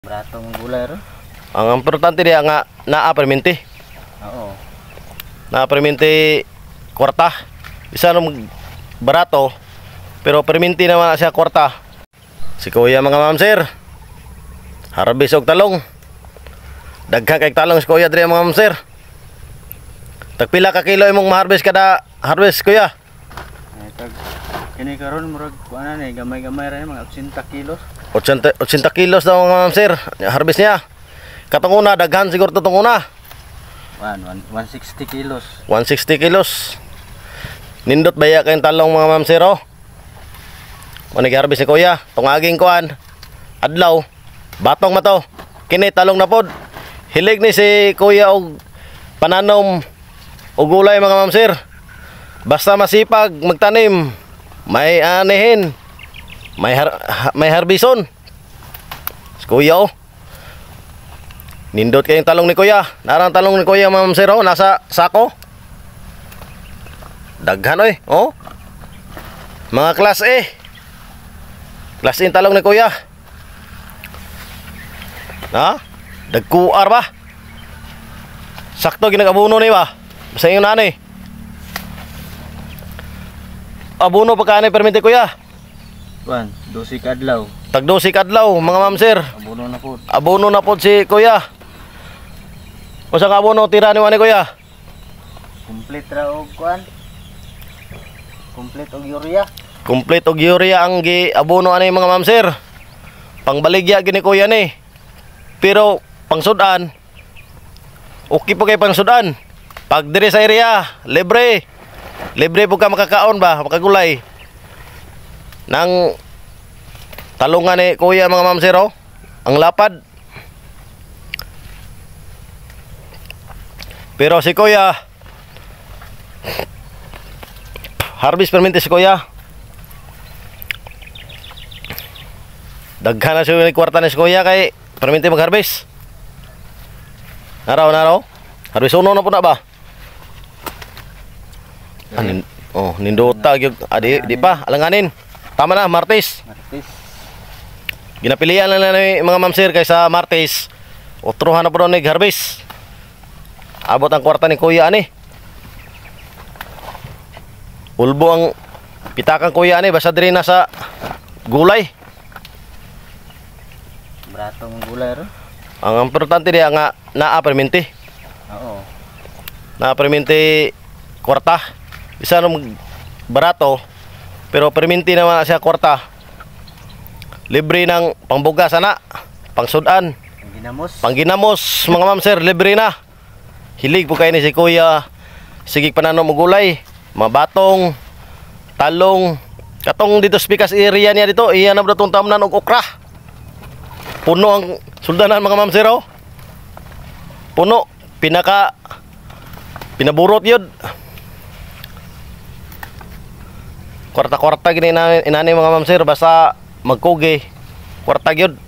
Bratong gulay ro. Ang importante diya nga naa perminti. Oo. Naa perminti kwarta. Isa nung barato pero perminti naman siya kwarta. Si kuya mga ma'am sir. Harvest og talong. Daghan kay talong si kuya diri mga ma'am sir. Tagpila ka kilo imong ma-harvest kada harvest kuya? Tag kini karon murag kuana ni gamay-gamay ra mga 80 kilos. 80 kilos daw mga ma'am sir. Harvest niya. Katong una daghan siguro tong una. 160 kilos. 160 kilos. Nindot baya kayong talong mga ma'am sir oh. Ano nag-harvest ni kuya? Tong aging kuan adlaw. Batong mato. Kini talong na pod. Hilig ni si kuya og pananom og gulay mga ma'am sir. Basta masipag magtanim, may anihin, may harbison. Si kuya oh. Nindot kayong talong ni kuya. Narang talong ni kuya ma'am sir oh, nasa sako. Daghan oy, oh. Mga class A. Class A talong ni kuya. Ha? Dagkuar ba? Sakto ginagabuno ni ba? Basta yung nanay. Abuno pa kanay permite kuya. 12 kadlaw. Tag 12 kadlaw mga ma'am sir. Abuno na pod. Abono na pod si kuya. Usa ka abono tira ni wani kuya? Complete ra og kuan. Complete og urea. Complete og urea ang gi abono ani mga ma'am sir. Pangbaligya gini kuya ni. Pero pangsudan okay po kay pangsudan. Pag diri sa area, libre. Libre po ka makakaon ba, makagulay. Nang talungan ni kuya mga ma'am sir oh. Ang lapad. Pero si kuya harvest perminti si kuya. Daghan na siya ni kwarta ni si kuya kay perminti mag-harvest. Naraw. Harvest uno na po na ba? Nindota gyud. Di pa alanganin. Tama na, Martes. Ginapilian lang na ni mga ma'am sir kaysa Martes. Otruhan na po ni harvest. Abot ang kwarta ni kuya ani. Ulbo ang pitakan kuya ani basta diri na sa gulay. Bratong gulay ro. Ang importante diya nga naa perminti. Oo. Naa perminti kwarta. Isa nung barato pero perminti naman siya kwarta. Libre ng pangbuga sana, pangsudan, pangginamos mga ma'am sir, libre na. Hilig po kayo ni si kuya. Sigig pananom og gulay, mga batong, talong. Katong dito sa Pikas area niya dito, iyan na tong tamnan og okra. Puno ang suldanan mga ma'am sir oh. Puno, pinaburot yun. Kwarta-kwarta gini inani mga ma'am sir basta magkugi. Kwarta yun.